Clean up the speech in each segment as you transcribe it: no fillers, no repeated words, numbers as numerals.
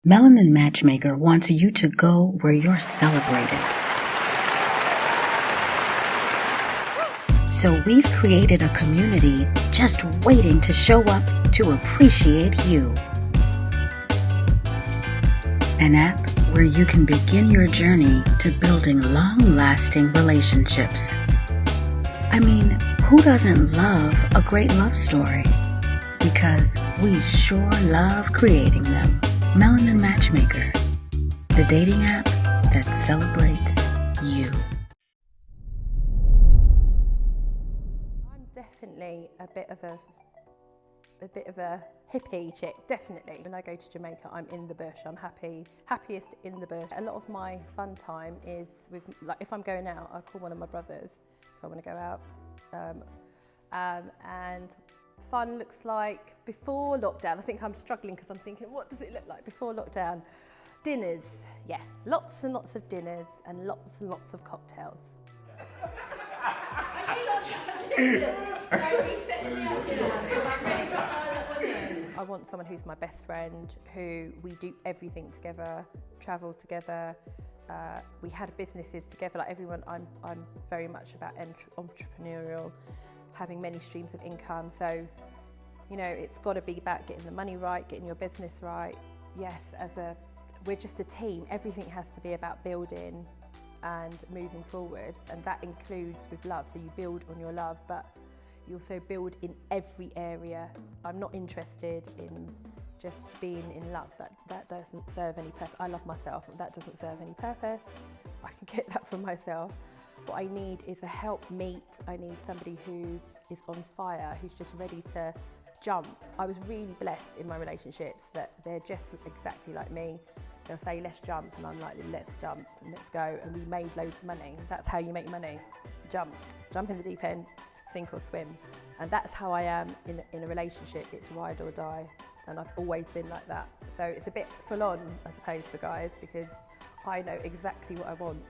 Melanin Matchmaker wants you to go where you're celebrated. So we've created a community just waiting to show up to appreciate you. An app where you can begin your journey to building long-lasting relationships. I mean, who doesn't love a great love story? Because we sure love creating them. Melanin Matchmaker, the dating app that celebrates you. I'm definitely a bit of a hippie chick, definitely. When I go to Jamaica, I'm in the bush. I'm happiest in the bush. A lot of my fun time is with, like, if I'm going out, I call one of my brothers if I want to go out. And fun looks like before lockdown. I think I'm struggling because I'm thinking, what does it look like before lockdown? Dinners, yeah, lots and lots of dinners and lots of cocktails. I want someone who's my best friend, who we do everything together, travel together. We had businesses together, like everyone. I'm very much about entrepreneurial, having many streams of income. So, you know, it's got to be about getting the money right, getting your business right. Yes, we're just a team. Everything has to be about building and moving forward, and that includes with love. So you build on your love, but you also build in every area. I'm not interested in just being in love. That doesn't serve any purpose. I love myself, and that doesn't serve any purpose. I can get that from myself. What I need is a helpmeet. I need somebody who is on fire, who's just ready to jump. I was really blessed in my relationships that they're just exactly like me. They'll say, let's jump, and I'm like, let's jump and let's go. And we made loads of money. That's how you make money. Jump in the deep end, sink or swim. And that's how I am in a relationship. It's ride or die. And I've always been like that. So it's a bit full on, I suppose, for guys, because I know exactly what I want.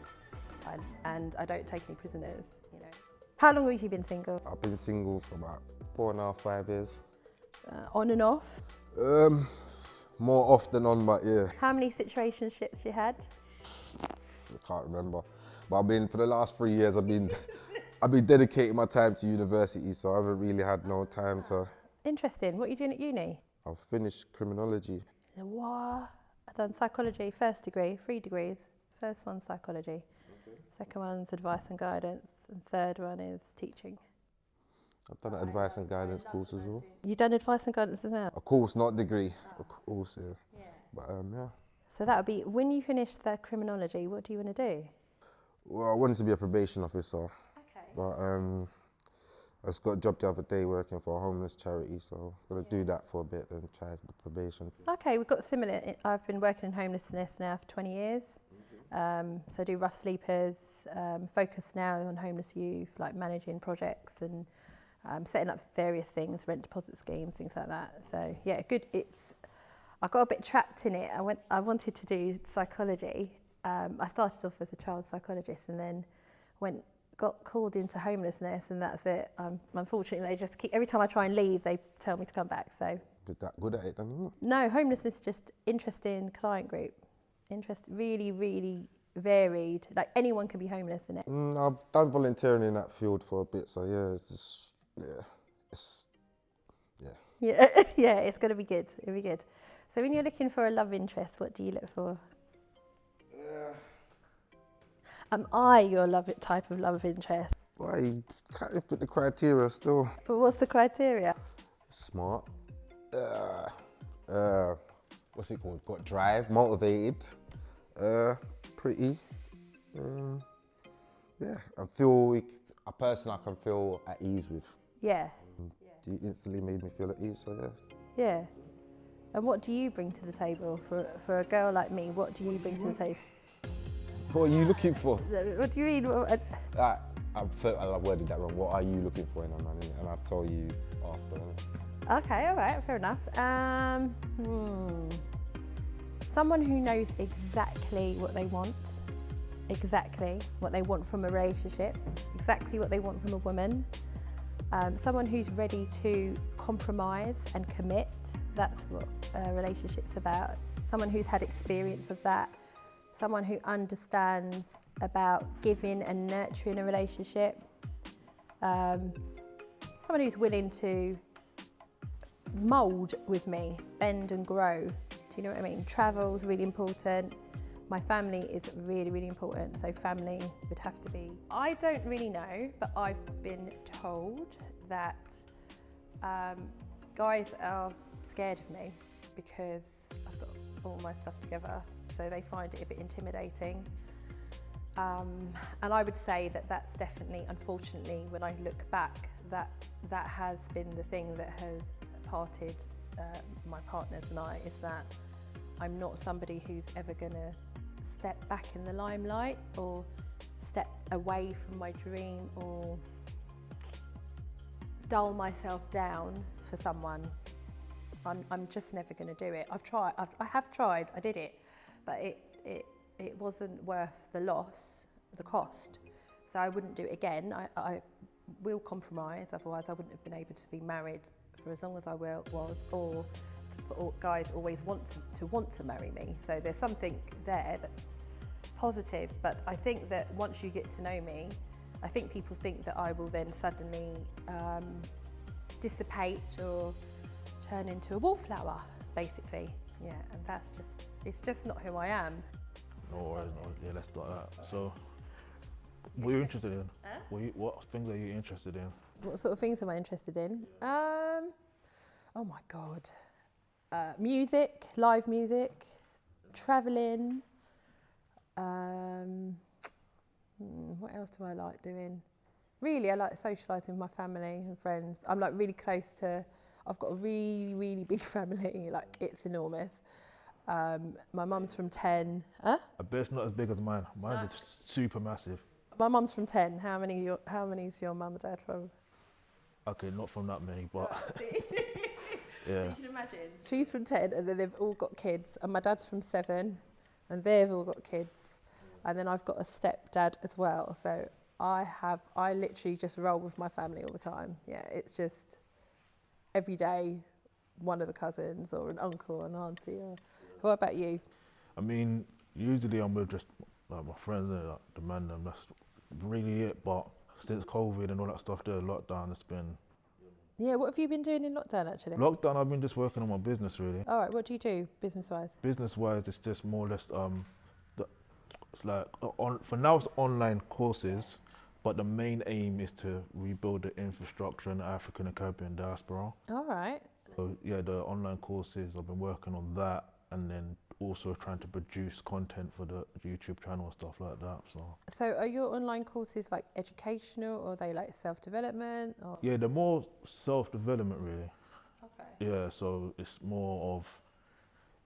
And I don't take any prisoners, you know. How long have you been single? I've been single for about 4.5, 5 years. On and off? More off than on, but yeah. How many situationships you had? I can't remember. But for the last 3 years, I've been dedicating my time to university, so I haven't really had no time to... Interesting. What are you doing at uni? I've finished criminology. What? I've done psychology, first degree, 3 degrees. First one's psychology. Okay. Second one's advice and guidance. And third one is teaching. I've done an advice and guidance course as well. You've done advice and guidance as well? A course, not a degree. A course, yeah. But yeah. So that would be, when you finish the criminology, what do you want to do? Well, I wanted to be a probation officer. Okay. But I just got a job the other day working for a homeless charity, so I'm going to do that for a bit and try the probation. Okay, we've got similar. I've been working in homelessness now for 20 years. So I do rough sleepers, focus now on homeless youth, like managing projects and setting up various things, rent deposit schemes, things like that. So yeah, good. I got a bit trapped in it. I wanted to do psychology. I started off as a child psychologist and then got called into homelessness, and that's it. Unfortunately, they just keep, every time I try and leave, they tell me to come back. So did that good at it then, isn't it? No, homelessness is just interesting client group. Really, really varied. Like anyone can be homeless in it. I've done volunteering in that field for a bit, so yeah, it's just, yeah, it's gonna be good. It'll be good. So when you're looking for a love interest, what do you look for? Am I your type of love interest? Well, you can't fit the criteria still. But what's the criteria? Smart. What's it called? Got drive, motivated, pretty. Yeah, a person I can feel at ease with. Yeah. You instantly made me feel at ease, so yeah. Yeah. And what do you bring to the table for a girl like me? What do you bring to the table? What are you looking for? What do you mean? I worded that wrong. What are you looking for in a man? And I'll tell you after. Okay, all right, fair enough. Someone who knows exactly what they want, exactly what they want from a relationship, exactly what they want from a woman. Someone who's ready to compromise and commit. That's what a relationship's about. someone who's had experience of that, someone who understands about giving and nurturing a relationship, someone who's willing to mould with me, bend and grow. Do you know what I mean? Travel's really important. My family is really, really important, so family would have to be. I don't really know, but I've been told that guys are scared of me because I've got all my stuff together, so they find it a bit intimidating. And I would say that that's definitely, unfortunately, when I look back, that has been the thing that has parted my partners and I, is that I'm not somebody who's ever gonna step back in the limelight or step away from my dream or dull myself down for someone. I'm just never going to do it. I have tried, I did it, but it wasn't worth the cost. So I wouldn't do it again. I will compromise, otherwise I wouldn't have been able to be married for as long as I was, or for guys always want to marry me. So there's something there that's positive, but I think that once you get to know me, I think people think that I will then suddenly dissipate or turn into a wallflower, basically. Yeah, and it's just not who I am. No worries, no, yeah, let's start that. So, what are you interested in? What things are you interested in? What sort of things am I interested in? Oh my God. Music, live music, travelling. What else do I like doing? Really, I like socialising with my family and friends. I'm like really close to, I've got a really, really big family, like it's enormous. My mum's from 10. Huh? I bet it's not as big as mine. Mine is super massive. My mum's from 10. How many's your mum and dad from? Okay, not from that many, but yeah. You can imagine. She's from 10 and then they've all got kids, and my dad's from 7 and they've all got kids. And then I've got a stepdad as well. So I literally just roll with my family all the time. Yeah, it's just every day, one of the cousins or an uncle or an auntie. Or what about you? I mean, usually I'm with just like my friends and like the man, and that's really it. But since COVID and all that stuff, the lockdown, it's been. Yeah, what have you been doing in lockdown actually? Lockdown, I've been just working on my business really. All right, what do you do business-wise? Business-wise, it's just more or less it's like for now it's online courses, but the main aim is to rebuild the infrastructure in the African and Caribbean diaspora. All right. So yeah, the online courses, I've been working on that, and then also trying to produce content for the YouTube channel and stuff like that. So are your online courses like educational, or are they like self-development? Or? Yeah, they're more self-development really. Okay. Yeah, so it's more of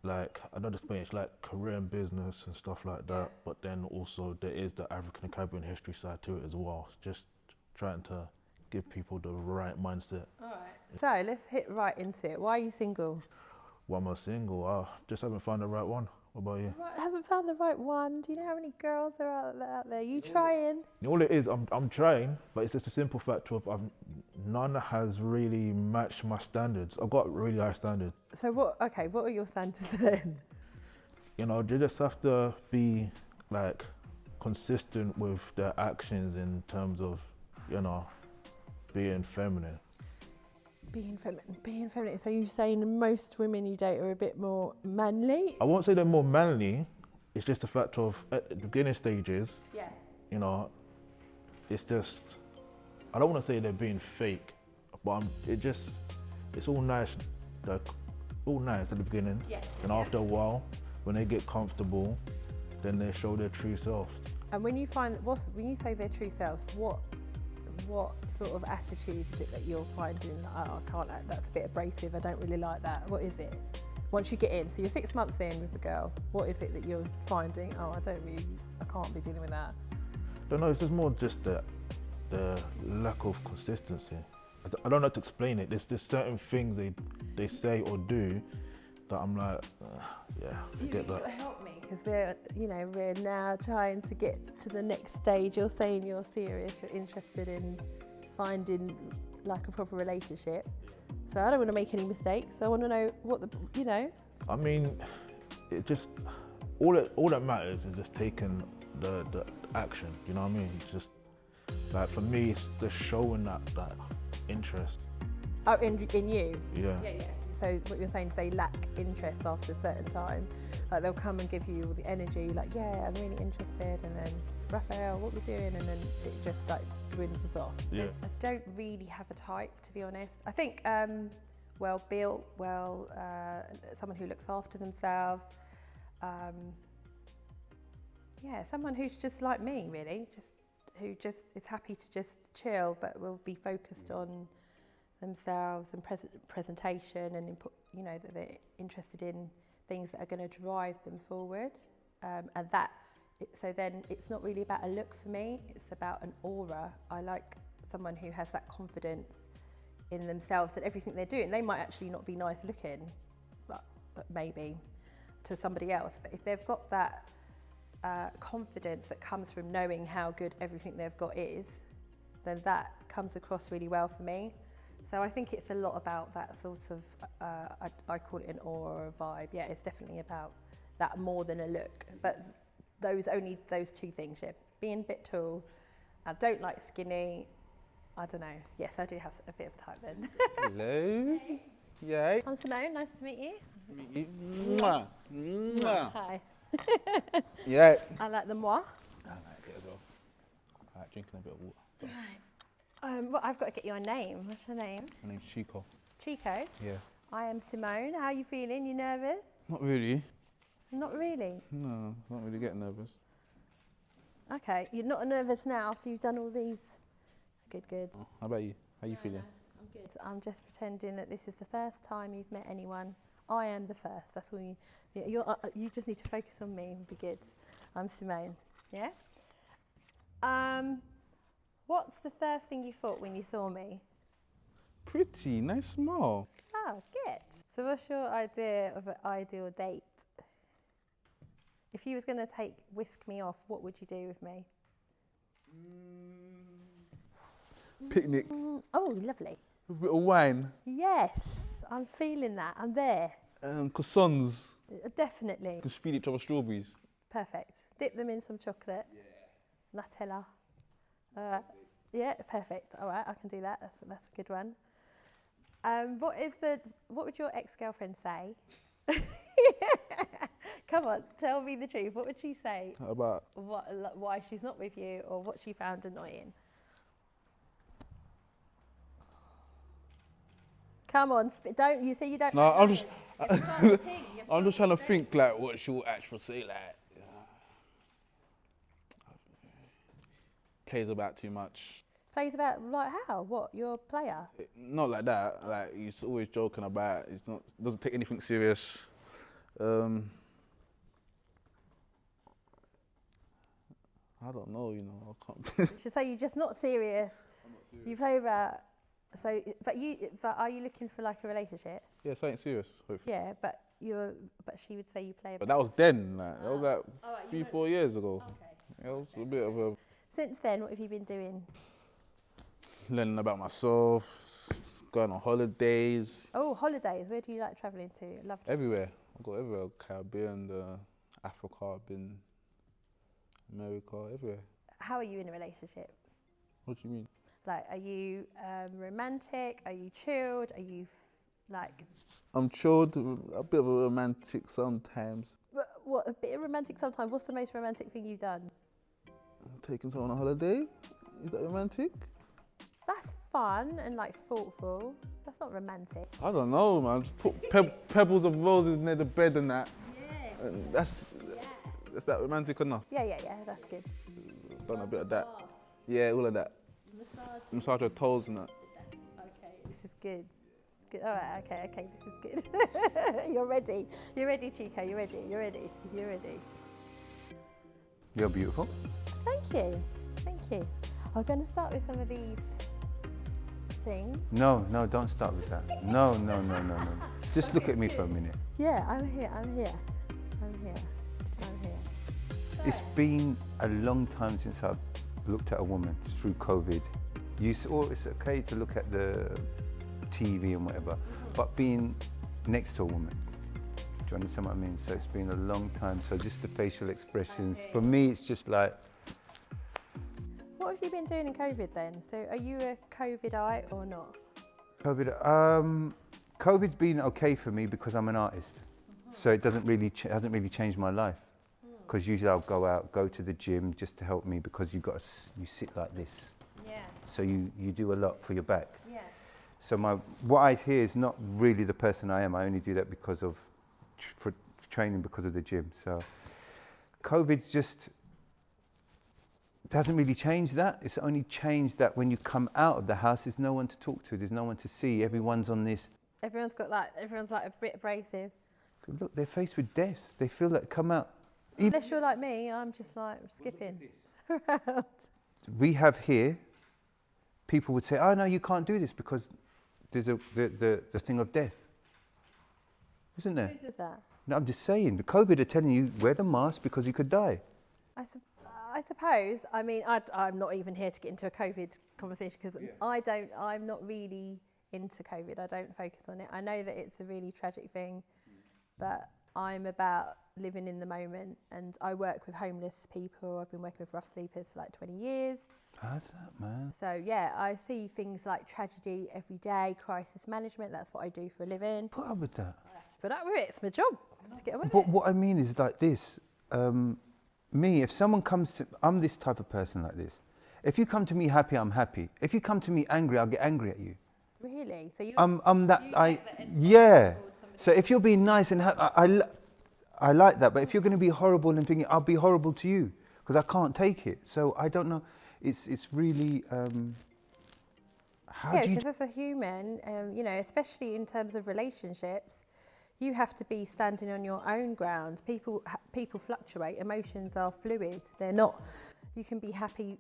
like, I don't explain, it's like career and business and stuff like that, but then also there is the African and Caribbean history side to it as well. Just trying to give people the right mindset. All right. So let's hit right into it. Why are you single? Why am I single? I just haven't found the right one. What about you? I haven't found the right one. Do you know how many girls there are out there? You trying? All it is, I'm trying, but it's just a simple fact of none has really matched my standards. I've got really high standards. So what are your standards then? You know, they just have to be like consistent with their actions in terms of, you know, being feminine. Being feminine. So you're saying most women you date are a bit more manly? I won't say they're more manly. It's just a fact of at the beginning stages. Yeah. You know, it's just, I don't want to say they're being fake, but it's all nice. Like, all nice at the beginning. Yeah. And after a while, when they get comfortable, then they show their true self. And when you say their true selves, what sort of attitude is it that you're finding, oh, I can't, that's a bit abrasive, I don't really like that? What is it? Once you get in, so you're 6 months in with the girl, what is it that you're finding, oh, I can't be dealing with that? I don't know, it's just more just the lack of consistency. I don't know how to explain it. There's certain things they say or do that I'm like, yeah, forget that. You've got to help me, because we're now trying to get to the next stage. You're saying you're serious, you're interested in finding like a proper relationship. So I don't want to make any mistakes. I want to know what I mean, it just, all that matters is just taking the action, you know what I mean? It's just, like for me, it's just showing that interest. Oh, in you? Yeah. Yeah. So what you're saying is they lack interest after a certain time. Like they'll come and give you all the energy, like, yeah, I'm really interested, and then, Raphael, what we're doing, and then it just like dwindles off. Yeah. I don't really have a type, to be honest. I think well-built, someone who looks after themselves. Yeah, someone who's just like me, really, who just is happy to just chill, but will be focused on themselves and presentation and input, you know, that they're interested in things that are going to drive them forward, and that. So then it's not really about a look for me, it's about an aura. I like someone who has that confidence in themselves that everything they're doing, they might actually not be nice looking, but maybe to somebody else. But if they've got that confidence that comes from knowing how good everything they've got is, then that comes across really well for me. So I think it's a lot about that sort of, I call it an aura or a vibe. Yeah, it's definitely about that more than a look. But only those two things, yeah. Being a bit tall, I don't like skinny. I don't know. Yes, I do have a bit of a type then. Hello. Yay. I'm Simone, nice to meet you. Meet you. Mwah. Mwah. Hi. Yeah. I like the moi. I like it as well. I like drinking a bit of water. Well, I've got to get your name. What's your name? My name's Chico. Chico. Yeah. I am Simone. How are you feeling? You nervous? Not really. Not really. No, not really getting nervous. Okay, you're not nervous now after you've done all these. Good. Oh, how about you? How you feeling? I'm good. I'm just pretending that this is the first time you've met anyone. I am the first. That's all you. You just need to focus on me and be good. I'm Simone. Yeah. What's the first thing you thought when you saw me? Pretty nice smile. Oh, good. So, what's your idea of an ideal date? If you was going to whisk me off, what would you do with me? Picnic. Oh, lovely. A bit of wine. Yes, I'm feeling that. I'm there. Croissants. Definitely. Can feed each other strawberries. Perfect. Dip them in some chocolate. Yeah. Nutella. Yeah, perfect. All right, I can do that. That's a good one. What would your ex-girlfriend say? Come on, tell me the truth. What would she say? About Why she's not with you, or what she found annoying? Come on, don't you say you don't? No, I'm just. I'm I'm just trying to think like what she will actually say. Like, plays about too much. Plays about like how? What? You're a player? Not like that. Like he's always joking about. It's not. Doesn't take anything serious. I don't know. You know, I can't. Should say you're just not serious. I'm not serious. You play about. So, but are you looking for like a relationship? Yeah, something serious. Hopefully. Yeah, but she would say you play. But that was then. Like that was like 3-4 years ago. Okay. It was a bit of a. Since then, what have you been doing? Learning about myself, going on holidays. Oh, holidays. Where do you like travelling to? Love to. Everywhere. I go everywhere. Caribbean, Africa, I've been America, everywhere. How are you in a relationship? What do you mean? Like, are you romantic? Are you chilled? Are you like? I'm chilled, a bit of a romantic sometimes. What, a bit romantic sometimes? What's the most romantic thing you've done? Taking someone on a holiday? Is that romantic? That's fun and like thoughtful. That's not romantic. I don't know, man. Just put pebbles of roses near the bed and that. Yeah. And that's that romantic enough. Yeah, that's good. Done a bit of that. Yeah, all of that. Massage your toes and that. Okay, this is good. Good. All right, okay, this is good. You're ready, Chico, you're ready. You're beautiful. Thank you. I'm going to start with some of these things. No, don't start with that. No. Just look at me for a minute. Yeah, I'm here. It's been a long time since I've looked at a woman through COVID. It's okay to look at the TV and whatever, but being next to a woman you understand what I mean? So it's been a long time. So just the facial expressions. For me, it's just like, What have you been doing in COVID then? So are you a COVIDite or not? COVID's been okay for me because I'm an artist. So it hasn't really changed my life. Because usually I'll go out, go to the gym just to help me because you sit like this. Yeah. So you do a lot for your back. Yeah. So what I hear is not really the person I am. I only do that because of for training because of the gym. So COVID's just doesn't really change that. It's only changed that when you come out of the house, there's no one to talk to. There's no one to see. Everyone's on this. Everyone's like a bit abrasive. Look, they're faced with death. They feel that come out. Unless you're like me, I'm just like skipping around. We have here, people would say, oh no, you can't do this because there's the thing of death. Isn't there? Who does that? No, I'm just saying, the COVID are telling you, wear the mask because you could die. I suppose. I mean, I'm not even here to get into a COVID conversation because I'm not really into COVID. I don't focus on it. I know that it's a really tragic thing, but I'm about living in the moment, and I work with homeless people. I've been working with rough sleepers for like 20 years. How's that, man? So yeah, I see things like tragedy every day, crisis management. That's what I do for a living. Put up with that. I have to put up with it. It's my job to get on with But it. what I mean is like this. Me, if someone comes to, I'm this type of person like this. If you come to me happy, I'm happy. If you come to me angry, I'll get angry at you. Really? So I'm that. Yeah. So if you're being nice and I like that. But if you're going to be horrible and thinking, I'll be horrible to you because I can't take it. So I don't know. It's really. How do you? because as a human, you know, especially in terms of relationships, you have to be standing on your own ground. People fluctuate. Emotions are fluid. They're not. You can be happy.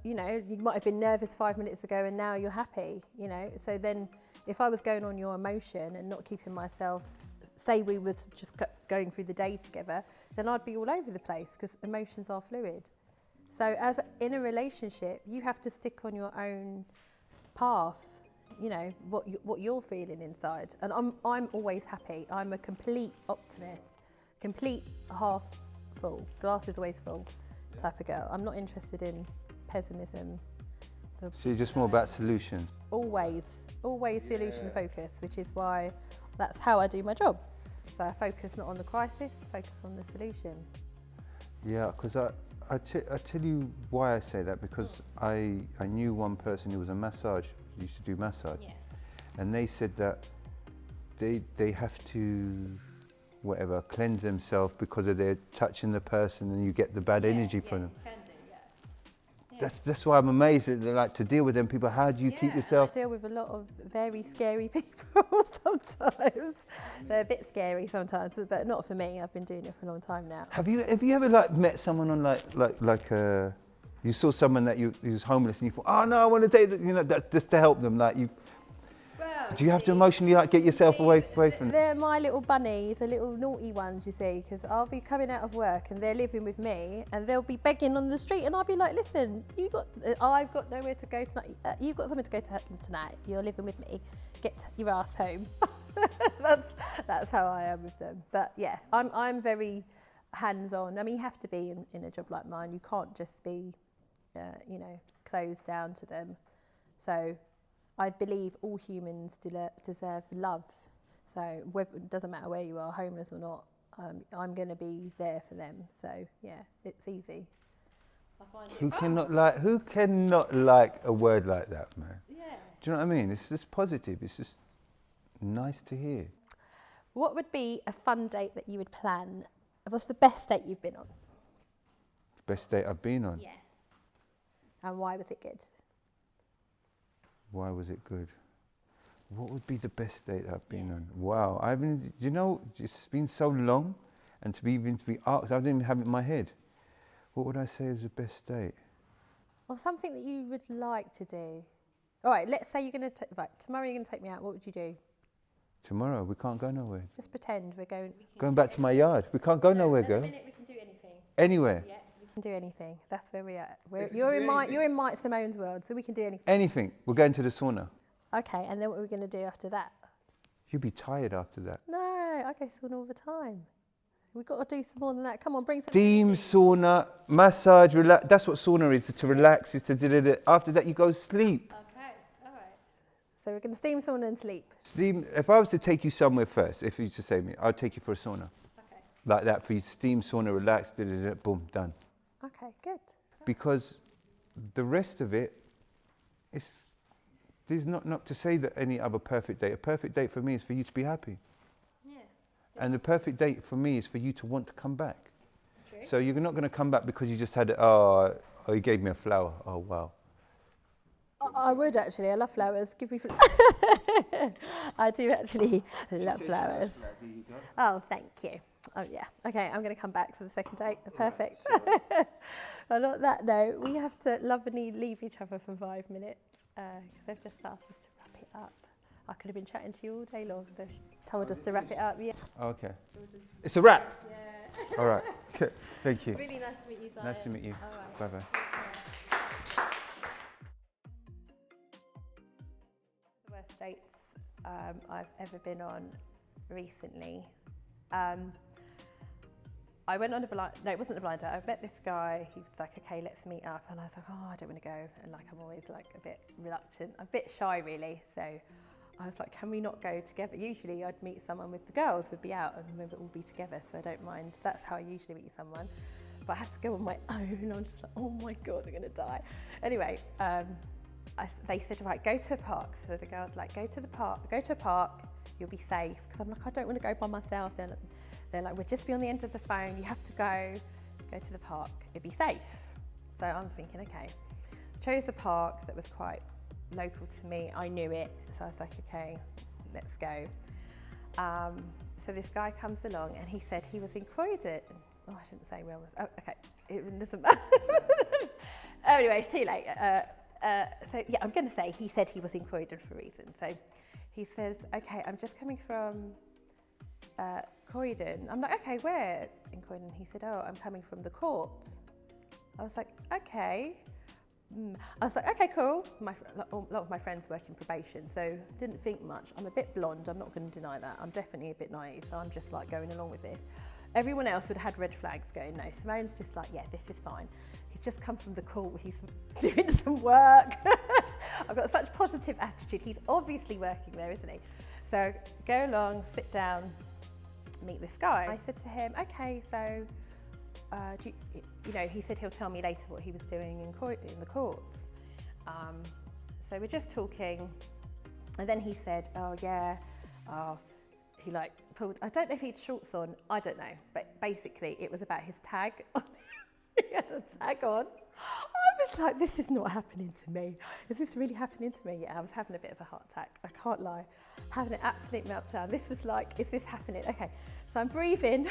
You know, you might have been nervous 5 minutes ago, and now you're happy. You know, so then if I was going on your emotion and not keeping myself, say we was just going through the day together, then I'd be all over the place because emotions are fluid. So as in a relationship, you have to stick on your own path. You know what you're feeling inside, and I'm always happy. I'm a complete optimist, complete half full, glass is always full type of girl. I'm not interested in pessimism. So you're just more about solutions. Always solution focused, which is why that's how I do my job. So I focus not on the crisis, focus on the solution. Yeah, because I tell you why I say that, because I knew one person who was a massage, used to do massage, and they said that they have to cleanse themselves because of their touching the person, and you get the bad energy from them. That's why I'm amazed that they like to deal with them people. How do you keep yourself? I deal with a lot of very scary people sometimes. They're a bit scary sometimes, but not for me. I've been doing it for a long time now. Have you ever met someone on you saw someone that who's homeless and you thought, oh no, I want to take that, just to help them, do you have to emotionally get yourself away from them? They're my little bunnies, the little naughty ones, you see, because I'll be coming out of work and they're living with me and they'll be begging on the street, and I'll be like, listen, I've got nowhere to go tonight. You've got somewhere to go to tonight. You're living with me. Get your ass home. That's how I am with them. But yeah, I'm very hands-on. I mean, you have to be in a job like mine. You can't just be, closed down to them. So I believe all humans deserve love. So it doesn't matter where you are, homeless or not, I'm going to be there for them. So yeah, it's easy. Who cannot like a word like that, man? Yeah. Do you know what I mean? It's just positive. It's just nice to hear. What would be a fun date that you would plan? What's the best date you've been on? Best date I've been on? Yeah. And why was it good? Why was it good? What would be the best date I've been on? Wow, it's been so long, and to be asked, I didn't even have it in my head. What would I say is the best date? Or something that you would like to do. All right, let's say tomorrow you're going to take me out. What would you do? Tomorrow, we can't go nowhere. Just pretend we're going. Going back to my yard. We can't go nowhere, girl. At the minute we can do anything. Anywhere. Yeah, we can do anything. That's where we're at. You're in Mike Simone's world, so we can do anything. Anything. We're going to the sauna. Okay, and then what are we going to do after that? You'll be tired after that. No, great. I go sauna all the time. We've got to do some more than that. Come on, bring some. Steam, sauna, massage, relax. That's what sauna is, to relax, is to do. After that, you go sleep. Okay, all right. So we're going to steam, sauna and sleep. Steam, if I was to take you somewhere first, if you just say to me, I'd take you for a sauna. Okay. Like that for you, steam, sauna, relax, boom, done. Okay, good. Because the rest of it, there's not to say that any other perfect date. A perfect date for me is for you to be happy. Yeah. And the perfect date for me is for you to want to come back. True. So you're not going to come back because you just had, oh, he gave me a flower. Oh, wow. I would actually. I love flowers. Give me flowers. I do actually love flowers. Oh, thank you. Oh, yeah. Okay, I'm going to come back for the second date. Perfect. And on that note, we have to lovingly leave each other for 5 minutes because they've just asked us to wrap it up. I could have been chatting to you all day long. They've told us to wrap it up. Yeah. Okay. It's a wrap. Yeah. All right. Thank you. Really nice to meet you, Zion. Nice to meet you. All right. Bye-bye. The worst dates I've ever been on recently. I went on a blind, no, it wasn't a blind date. I met this guy, he was like, okay, let's meet up. And I was like, oh, I don't want to go. And like, I'm always like a bit reluctant, a bit shy really. So I was like, can we not go together? Usually I'd meet someone with the girls, we'd be out and we would all be together. So I don't mind, that's how I usually meet someone. But I have to go on my own. I'm just like, oh my God, I'm gonna die. Anyway, they said, right, go to a park. So the girls like, go to a park, you'll be safe. Because I'm like, I don't want to go by myself. They're like, we'll just be on the end of the phone. You have to go to the park. It'd be safe. So I'm thinking, okay. Chose a park that was quite local to me. I knew it. So I was like, okay, let's go. So this guy comes along and he said he was in Croydon. Oh, I shouldn't say where I was. Oh, okay. It doesn't matter. Anyway, it's too late. So yeah, I'm going to say he said he was in Croydon for a reason. So he says, okay, I'm just coming from Croydon. I'm like, okay, where in Croydon? He said, oh, I'm coming from the court. I was like, okay. I was like, okay, cool. A lot of my friends work in probation, so didn't think much. I'm a bit blonde, I'm not going to deny that. I'm definitely a bit naive, so I'm just like going along with this. Everyone else would have had red flags going, no. Simone's just like, yeah, this is fine. He's just come from the court, he's doing some work. I've got such positive attitude. He's obviously working there, isn't he? So go along, sit down, meet this guy. I said to him, okay, so, he said he'll tell me later what he was doing in the courts. So we're just talking, and then he said, oh yeah, he like pulled, I don't know if he had shorts on, I don't know, but basically it was about his tag. He had a tag on. I was like, this is not happening to me. Is this really happening to me? Yeah, I was having a bit of a heart attack. I can't lie. Having an absolute meltdown. This was like, is this happening? Okay, so I'm breathing.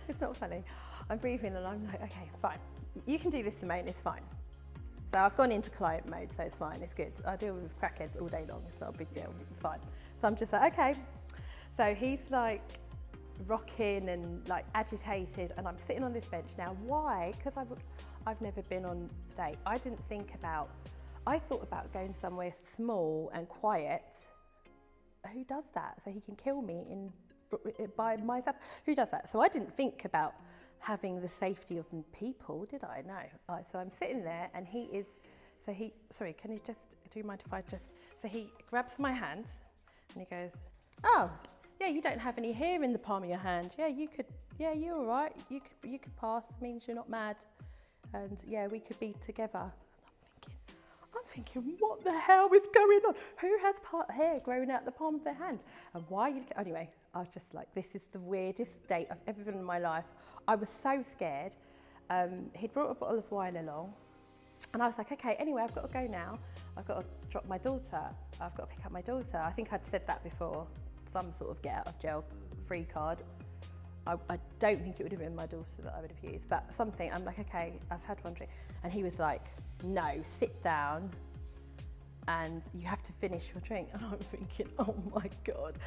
It's not funny. I'm breathing and I'm like, okay, fine. You can do this, Simone, it's fine. So I've gone into client mode, so it's fine, it's good. I deal with crackheads all day long, it's not a big deal, it's fine. So I'm just like, okay. So he's like rocking and like agitated, and I'm sitting on this bench now. Why? Because I've never been on a date. I thought about going somewhere small and quiet. Who does that? So he can kill me by myself. Who does that? So I didn't think about having the safety of people, did I? No. So I'm sitting there and sorry, can you just, do you mind if I just, so he grabs my hand and he goes, oh, yeah, you don't have any hair in the palm of your hand. Yeah, you're all right. You could pass, means you're not mad. And yeah, we could be together. I'm thinking, what the hell is going on? Who has hair growing out the palm of their hand? And why? Anyway, I was just like, this is the weirdest date I've ever been in my life. I was so scared. He'd brought a bottle of wine along. And I was like, okay, anyway, I've got to go now. I've got to drop my daughter. I've got to pick up my daughter. I think I'd said that before. Some sort of get out of jail free card. I don't think it would have been my daughter that I would have used, but something. I'm like, okay, I've had one drink. And he was like, no, sit down and you have to finish your drink. And I'm thinking, oh my God,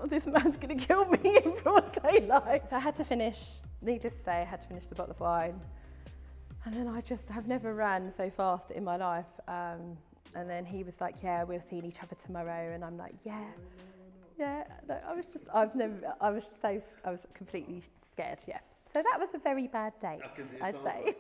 this man's gonna kill me in broad daylight. So I had to finish, needless to say, I had to finish the bottle of wine. And then I've never ran so fast in my life. And then he was like, yeah, we're seeing each other tomorrow. And I'm like, yeah. Yeah, no, I was completely scared, yeah. So that was a very bad date, I'd say.